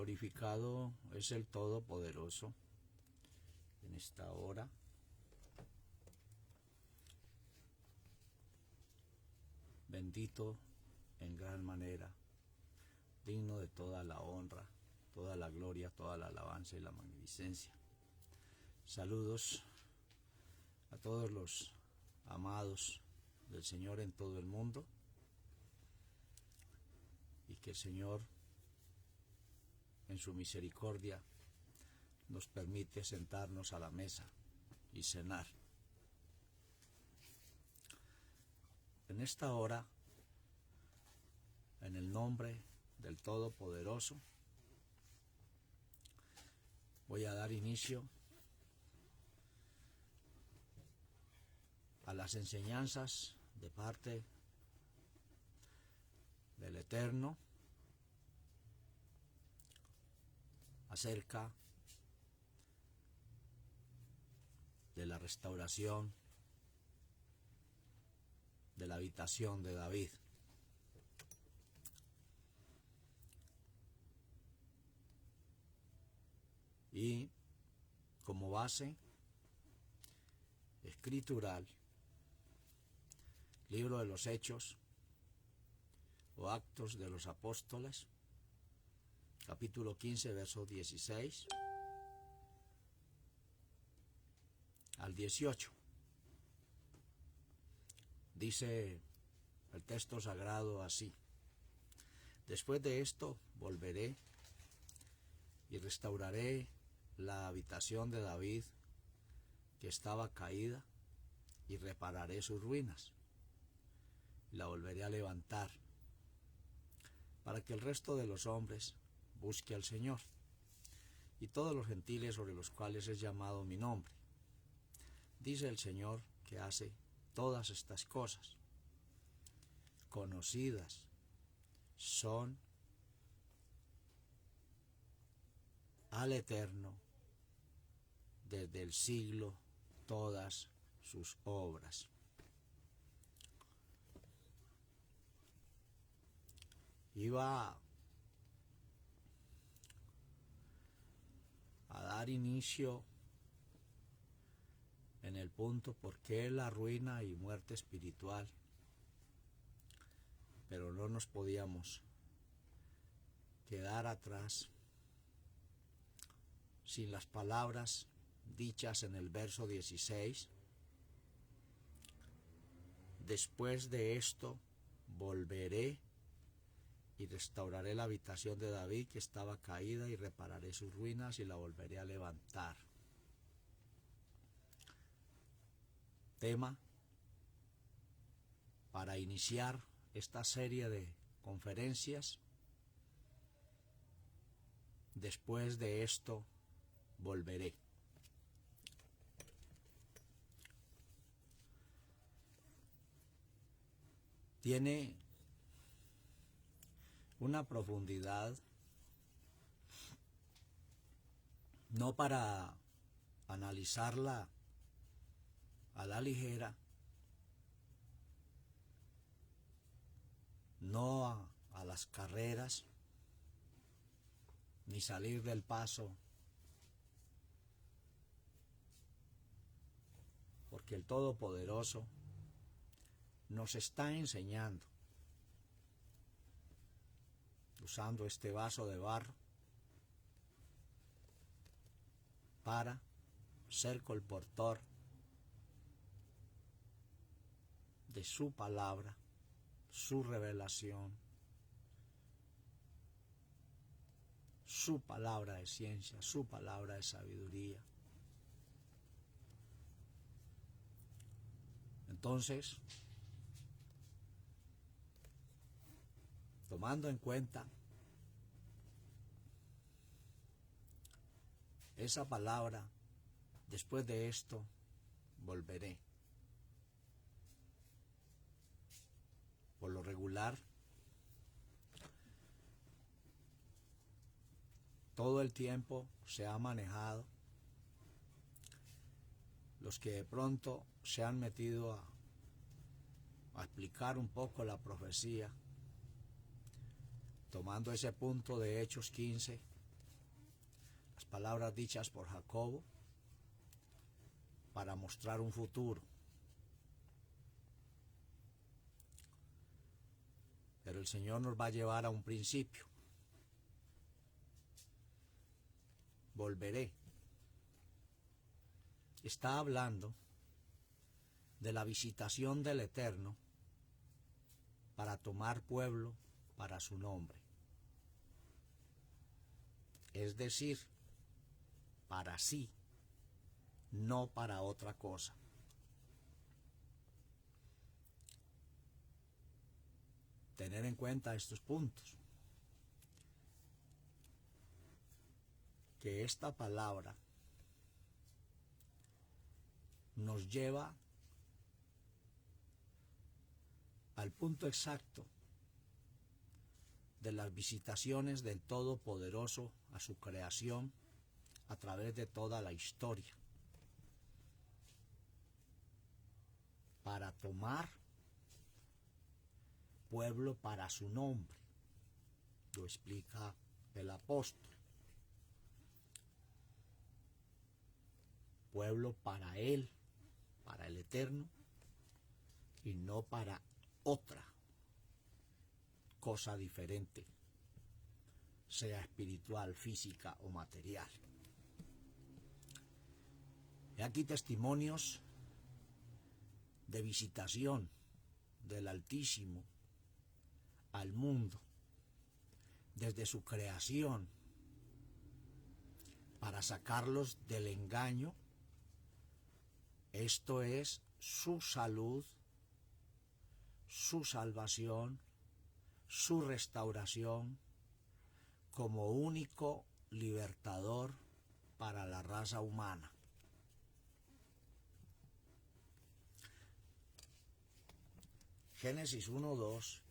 Glorificado es el Todopoderoso en esta hora. Bendito en gran manera, digno de toda la honra, toda la gloria, toda la alabanza y la magnificencia. Saludos a todos los amados del Señor en todo el mundo, y que el Señor en su misericordia nos permite sentarnos a la mesa y cenar. En esta hora, en el nombre del Todopoderoso, voy a dar inicio a las enseñanzas de parte del Eterno acerca de la restauración de la habitación de David. Y como base escritural, libro de los Hechos o Actos de los Apóstoles, capítulo 15, versos 16 al 18. Dice el texto sagrado así: después de esto volveré y restauraré la habitación de David que estaba caída, y repararé sus ruinas, y la volveré a levantar, para que el resto de los hombres busque al Señor, y todos los gentiles sobre los cuales es llamado mi nombre. Dice el Señor que hace todas estas cosas. Conocidas son al Eterno desde el siglo todas sus obras. Iba a dar inicio en el punto por qué la ruina y muerte espiritual, pero no nos podíamos quedar atrás sin las palabras dichas en el verso 16. Después de esto volveré y restauraré la habitación de David que estaba caída, y repararé sus ruinas y la volveré a levantar. Tema para iniciar esta serie de conferencias: después de esto volveré. Tiene una profundidad no para analizarla a la ligera, no a las carreras, ni salir del paso, porque el Todopoderoso nos está enseñando, usando este vaso de barro, para ser colportor de su palabra, su revelación, su palabra de ciencia, su palabra de sabiduría. Entonces, tomando en cuenta esa palabra, después de esto volveré. Por lo regular, todo el tiempo se ha manejado, los que de pronto se han metido a explicar un poco la profecía, tomando ese punto de Hechos 15, las palabras dichas por Jacobo para mostrar un futuro. Pero el Señor nos va a llevar a un principio. Volveré. Está hablando de la visitación del Eterno para tomar pueblo para su nombre. Es decir, para sí, no para otra cosa. Tener en cuenta estos puntos. Que esta palabra nos lleva al punto exacto de las visitaciones del Todopoderoso a su creación a través de toda la historia, para tomar pueblo para su nombre. Lo explica el apóstol. Pueblo para él, para el Eterno, y no para otra cosa diferente, sea espiritual, física o material. He aquí testimonios de visitación del Altísimo al mundo desde su creación para sacarlos del engaño. Esto es su salud, su salvación, su restauración como único libertador para la raza humana. Génesis 1:2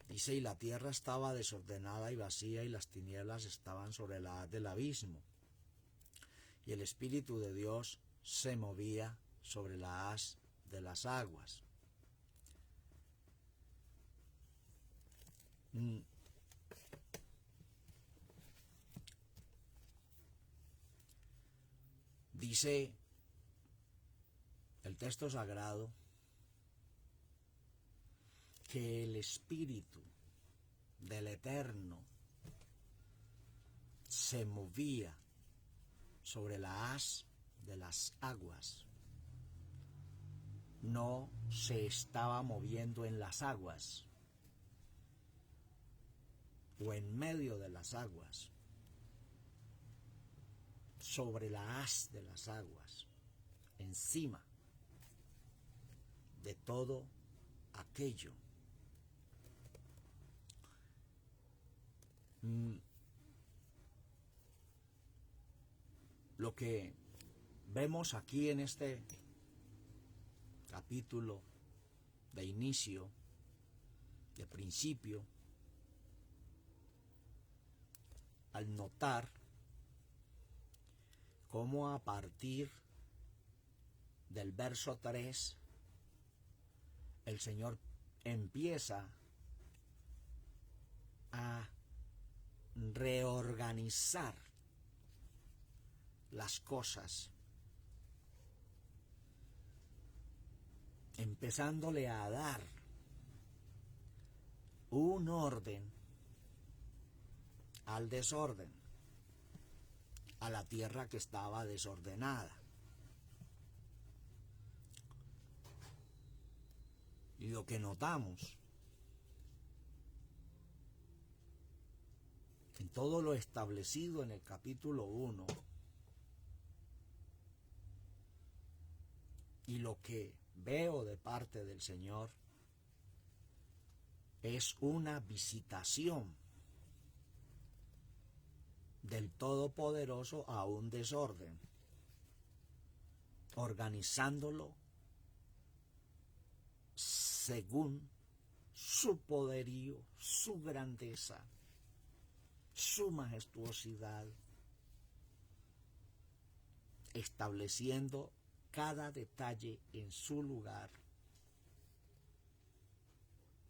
dice: y la tierra estaba desordenada y vacía, y las tinieblas estaban sobre la haz del abismo, y el Espíritu de Dios se movía sobre la haz de las aguas. Dice el texto sagrado que el Espíritu del Eterno se movía sobre la haz de las aguas. No se estaba moviendo en las aguas o en medio de las aguas, sobre la haz de las aguas, encima de todo aquello. Lo que vemos aquí en este capítulo de inicio, de principio, al notar cómo a partir del verso 3 el Señor empieza a reorganizar las cosas, empezándole a dar un orden al desorden, a la tierra que estaba desordenada. Y lo que notamos en todo lo establecido en el capítulo 1 y lo que veo de parte del Señor es una visitación del Todopoderoso a un desorden, organizándolo según su poderío, su grandeza, su majestuosidad, estableciendo cada detalle en su lugar,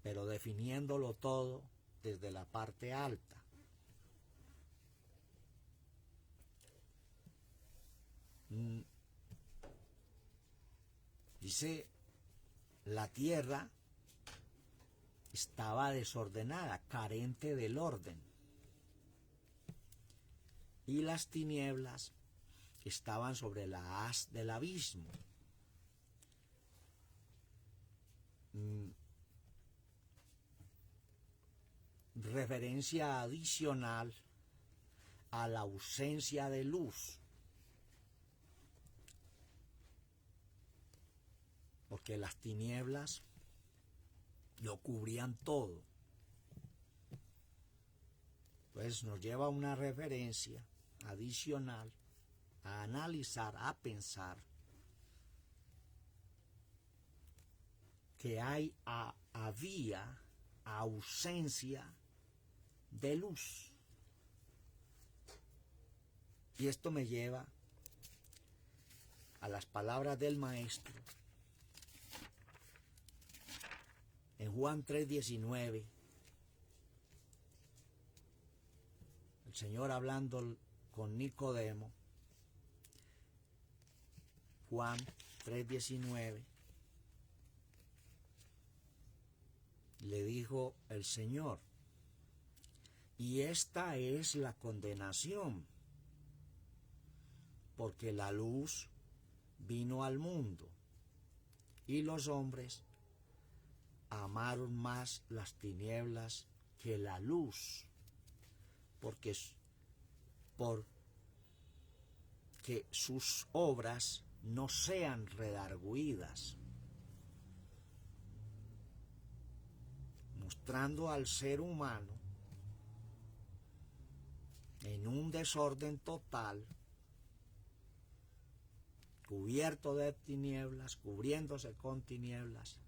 pero definiéndolo todo desde la parte alta. mm, dice, la tierra estaba desordenada, carente del orden, y las tinieblas estaban sobre la haz del abismo. Referencia adicional a la ausencia de luz, porque las tinieblas lo cubrían todo. Pues nos lleva a una referencia adicional a analizar, a pensar que había ausencia de luz. Y esto me lleva a las palabras del Maestro en Juan 3:19. El Señor hablando con Nicodemo, Juan 3:19, le dijo el Señor: y esta es la condenación, porque la luz vino al mundo, y los hombres amaron más las tinieblas que la luz, porque sus obras no sean redargüidas, mostrando al ser humano en un desorden total, cubierto de tinieblas, cubriéndose con tinieblas,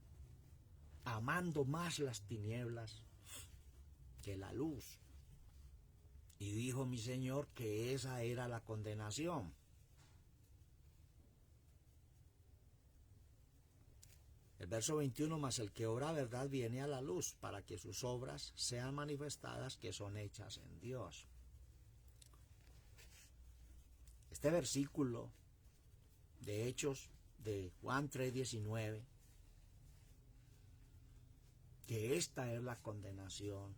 amando más las tinieblas que la luz. Y dijo mi Señor que esa era la condenación. El verso 21, mas el que obra verdad viene a la luz, para que sus obras sean manifestadas que son hechas en Dios. Este versículo de Hechos de Juan 3:19, que esta es la condenación,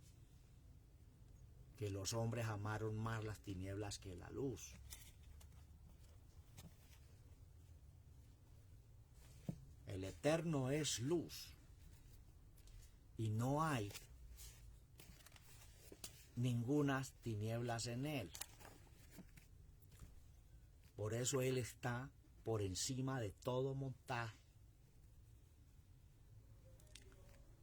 que los hombres amaron más las tinieblas que la luz. El Eterno es luz y no hay ninguna tinieblas en él. Por eso él está por encima de todo montaje.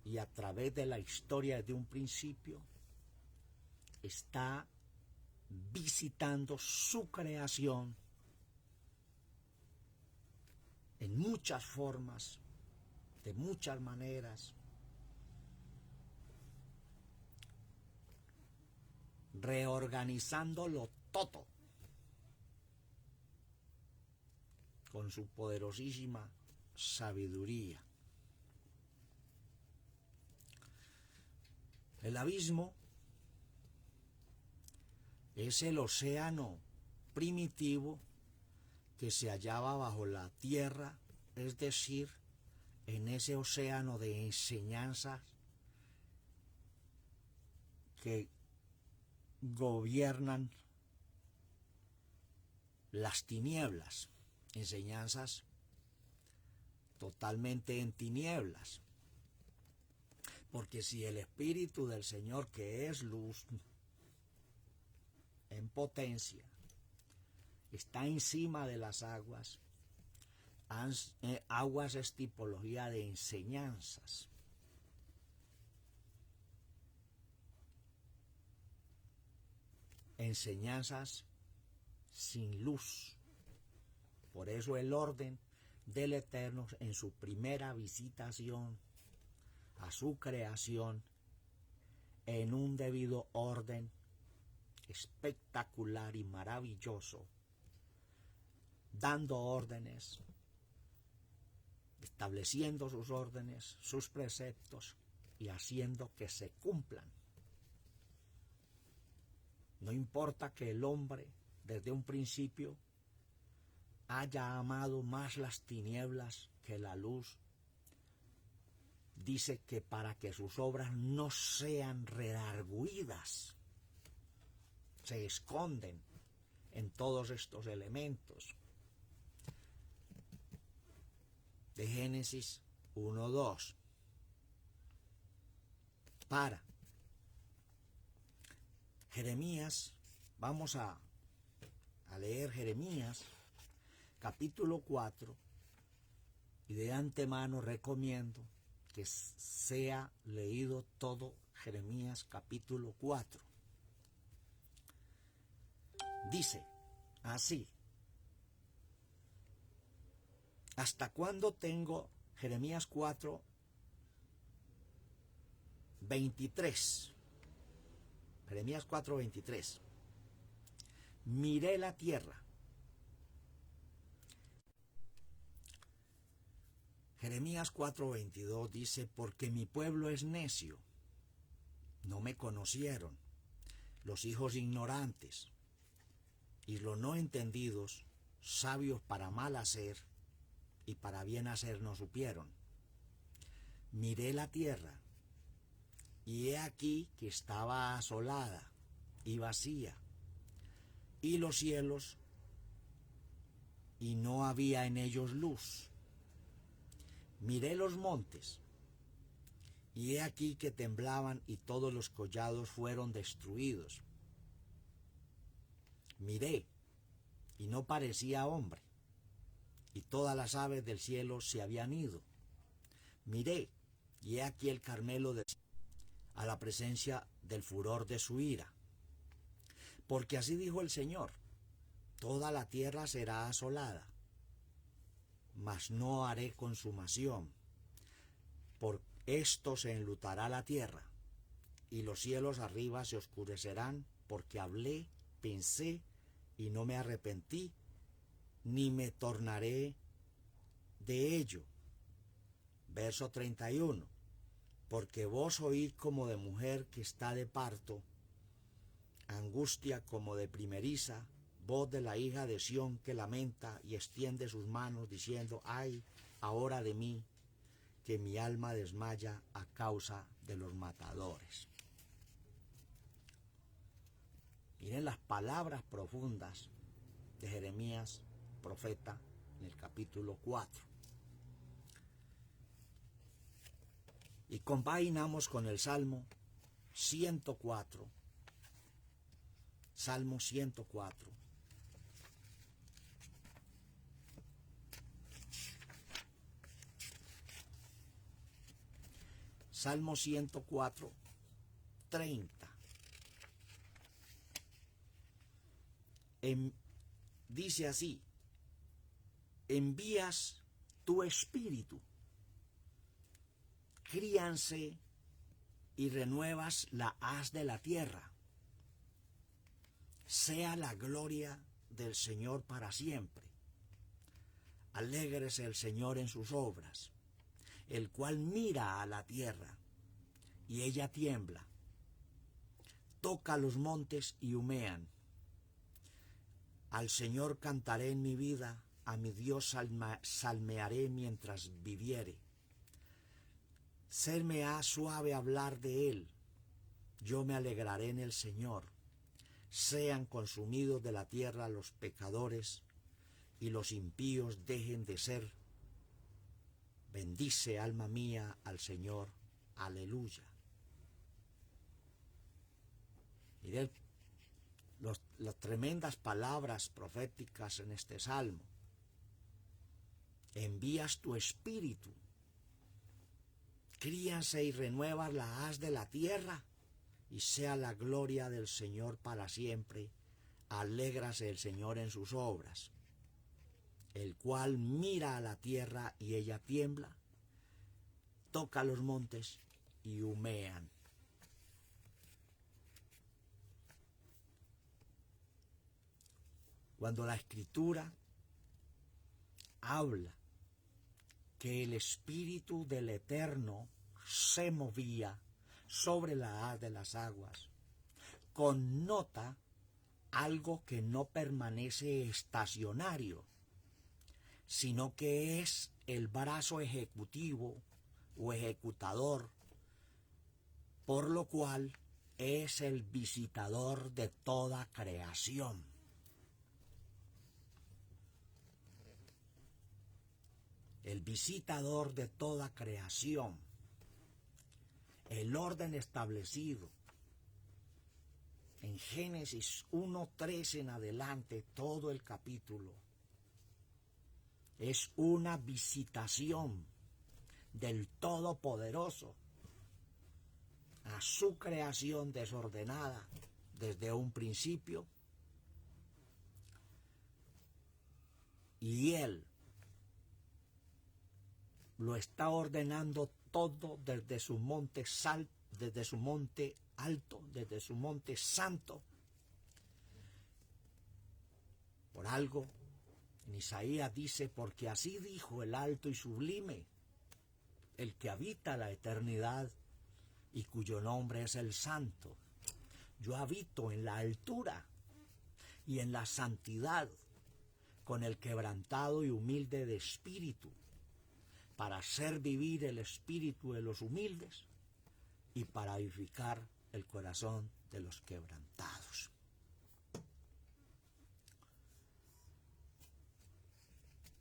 Y a través de la historia desde un principio está visitando su creación en muchas formas, de muchas maneras, reorganizándolo todo con su poderosísima sabiduría. El abismo es el océano primitivo que se hallaba bajo la tierra, es decir, en ese océano de enseñanzas que gobiernan las tinieblas, enseñanzas totalmente en tinieblas. Porque si el Espíritu del Señor, que es luz en potencia, está encima de las aguas, aguas es tipología de enseñanzas. Enseñanzas sin luz. Por eso el orden del Eterno en su primera visitación a su creación, en un debido orden espectacular y maravilloso, dando órdenes, estableciendo sus órdenes, sus preceptos y haciendo que se cumplan. No importa que el hombre desde un principio haya amado más las tinieblas que la luz, dice que para que sus obras no sean redargüidas, se esconden en todos estos elementos. De Génesis 1:2. Para Jeremías, vamos a leer Jeremías capítulo 4, y de antemano recomiendo que sea leído todo Jeremías capítulo 4. Dice así: ¿hasta cuándo tengo? Jeremías 4, 23. Jeremías 4, 23. Miré la tierra. Jeremías 4, 22 dice: porque mi pueblo es necio, no me conocieron, los hijos ignorantes, y los no entendidos, sabios para mal hacer y para bien hacer no supieron. Miré la tierra, y he aquí que estaba asolada y vacía, y los cielos, y no había en ellos luz. Miré los montes, y he aquí que temblaban, y todos los collados fueron destruidos. Miré, y no parecía hombre, y todas las aves del cielo se habían ido. Miré, y he aquí el Carmelo a la presencia del furor de su ira. Porque así dijo el Señor: toda la tierra será asolada, mas no haré consumación. Por esto se enlutará la tierra, y los cielos arriba se oscurecerán, porque hablé, pensé, y no me arrepentí, ni me tornaré de ello. Verso 31. Porque vos oís como de mujer que está de parto, angustia como de primeriza, voz de la hija de Sión que lamenta y extiende sus manos diciendo: ay, ahora de mí, que mi alma desmaya a causa de los matadores. Miren las palabras profundas de Jeremías, profeta, en el capítulo 4. Y compaginamos con el Salmo 104. Salmo 104. Salmo 104, 30. Dice así: envías tu espíritu, críanse y renuevas la haz de la tierra. Sea la gloria del Señor para siempre. Alégrese el Señor en sus obras, el cual mira a la tierra, y ella tiembla. Toca los montes y humean. Al Señor cantaré en mi vida, a mi Dios salmearé mientras viviere. Serme ha suave hablar de él, yo me alegraré en el Señor. Sean consumidos de la tierra los pecadores, y los impíos dejen de ser. Bendice, alma mía, al Señor. Aleluya. Miren las tremendas palabras proféticas en este salmo. Envías tu espíritu, críanse y renuevas la haz de la tierra, y sea la gloria del Señor para siempre. Alégrase el Señor en sus obras, el cual mira a la tierra y ella tiembla, toca los montes y humean. Cuando la Escritura habla que el Espíritu del Eterno se movía sobre la haz de las aguas, connota algo que no permanece estacionario, sino que es el brazo ejecutivo o ejecutador, por lo cual es el visitador de toda creación. El visitador de toda creación. El orden establecido en Génesis 1:3 en adelante, todo el capítulo, es una visitación del Todopoderoso a su creación desordenada desde un principio, y Él lo está ordenando todo desde su monte desde su monte alto, desde su monte santo. Por algo, en Isaías dice, porque así dijo el alto y sublime, el que habita la eternidad y cuyo nombre es el Santo. Yo habito en la altura y en la santidad con el quebrantado y humilde de espíritu, para hacer vivir el espíritu de los humildes y para edificar el corazón de los quebrantados.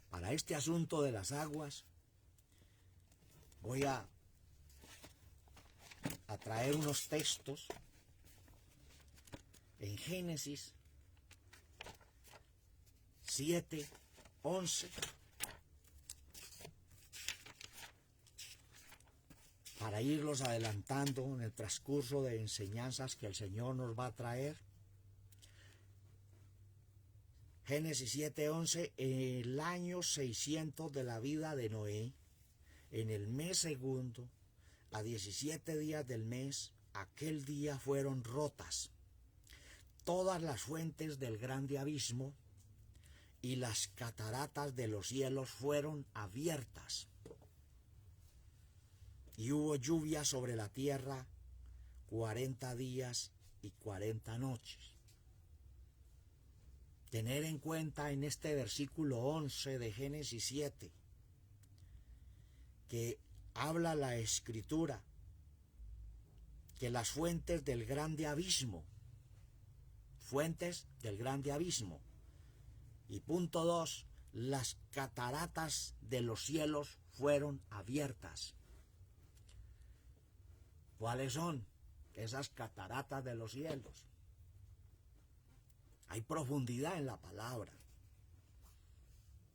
Para este asunto de las aguas, voy a traer unos textos en Génesis 7:11, para irlos adelantando en el transcurso de enseñanzas que el Señor nos va a traer. Génesis 7:11, en el año 600 de la vida de Noé, en el mes segundo, a 17 días del mes, aquel día fueron rotas todas las fuentes del grande abismo, y las cataratas de los cielos fueron abiertas. Y hubo lluvia sobre la tierra 40 días y 40 noches. Tener en cuenta en este versículo 11 de Génesis 7, que habla la Escritura, que las fuentes del grande abismo, y punto 2, las cataratas de los cielos fueron abiertas. ¿Cuáles son esas cataratas de los cielos? Hay profundidad en la palabra,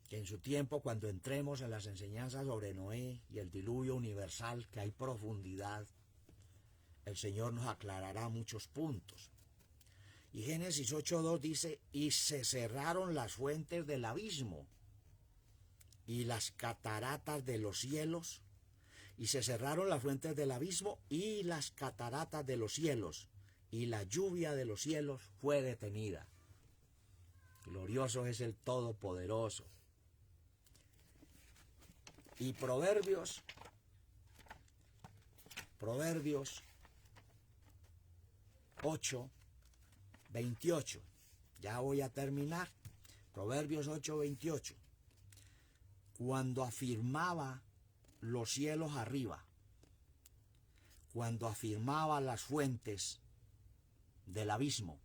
que en su tiempo, cuando entremos en las enseñanzas sobre Noé y el diluvio universal, que hay profundidad, el Señor nos aclarará muchos puntos. Y Génesis 8:2 dice, y se cerraron las fuentes del abismo y las cataratas de los cielos, y se cerraron las fuentes del abismo y las cataratas de los cielos, y la lluvia de los cielos fue detenida. Glorioso es el Todopoderoso. Y Proverbios 8:28. Ya voy a terminar. Proverbios 8:28. Cuando afirmaba los cielos arriba, cuando afirmaba las fuentes del abismo,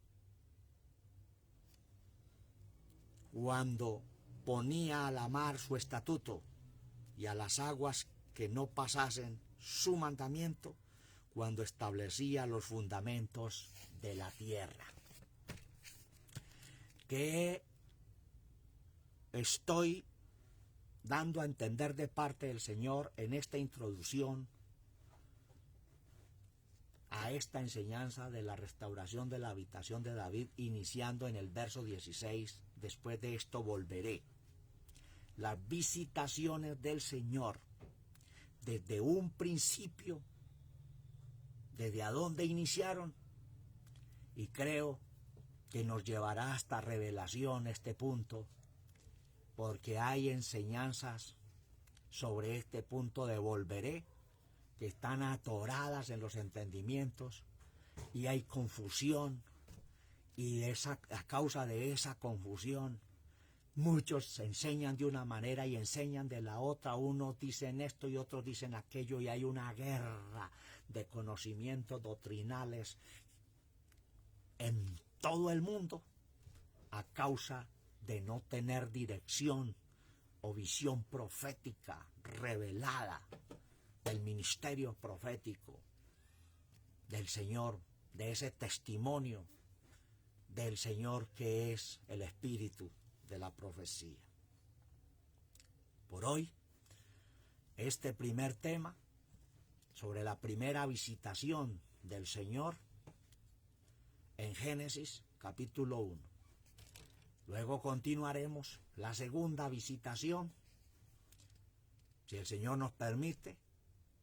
cuando ponía a la mar su estatuto y a las aguas que no pasasen su mandamiento, cuando establecía los fundamentos de la tierra. ¿Qué estoy dando a entender de parte del Señor en esta introducción a esta enseñanza de la restauración de la habitación de David, iniciando en el verso 16? Después de esto volveré. Las visitaciones del Señor desde un principio, desde a dónde iniciaron, y creo que nos llevará hasta revelación este punto, porque hay enseñanzas sobre este punto de volveré que están atoradas en los entendimientos, y hay confusión, y a causa de esa confusión Muchos enseñan de una manera y enseñan de la otra. Unos dicen esto y otros dicen aquello, y hay una guerra de conocimientos doctrinales en todo el mundo a causa de no tener dirección o visión profética revelada del ministerio profético del Señor, de ese testimonio del Señor que es el espíritu de la profecía. Por hoy, este primer tema sobre la primera visitación del Señor en Génesis capítulo 1. Luego continuaremos la segunda visitación. Si el Señor nos permite,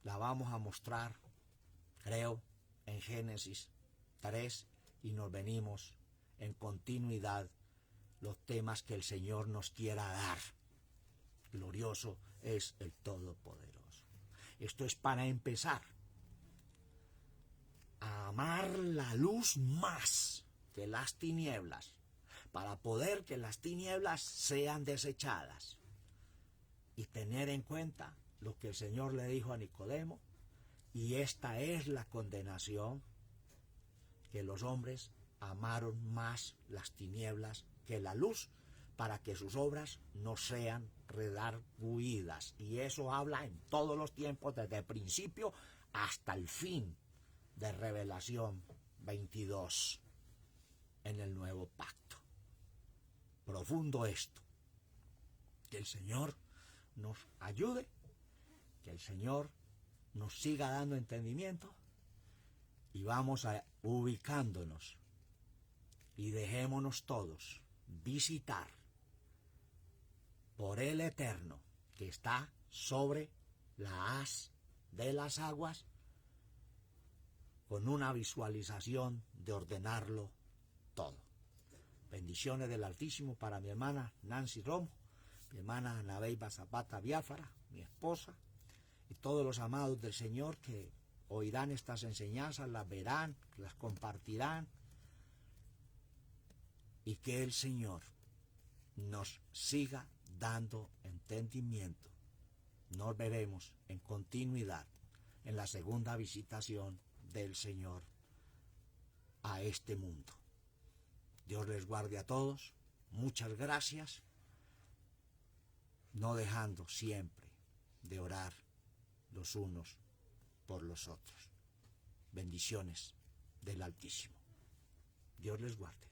la vamos a mostrar, creo, en Génesis 3, y nos venimos en continuidad los temas que el Señor nos quiera dar. Glorioso es el Todopoderoso. Esto es para empezar a amar la luz más que las tinieblas, para poder que las tinieblas sean desechadas y tener en cuenta lo que el Señor le dijo a Nicodemo, y esta es la condenación, que los hombres amaron más las tinieblas que la luz, para que sus obras no sean redargüidas. Y eso habla en todos los tiempos, desde el principio hasta el fin de Revelación 22 en el Nuevo Pacto. Profundo esto. Que el Señor nos ayude, que el Señor nos siga dando entendimiento, y vamos a ubicándonos y dejémonos todos visitar por el Eterno que está sobre la haz de las aguas, con una visualización de ordenarlo todo. Bendiciones del Altísimo para mi hermana Nancy Romo, mi hermana Anabeiba Zapata Biafara, mi esposa, y todos los amados del Señor que oirán estas enseñanzas, las verán, las compartirán, y que el Señor nos siga dando entendimiento. Nos veremos en continuidad en la segunda visitación del Señor a este mundo. Dios les guarde a todos. Muchas gracias, no dejando siempre de orar los unos por los otros. Bendiciones del Altísimo. Dios les guarde.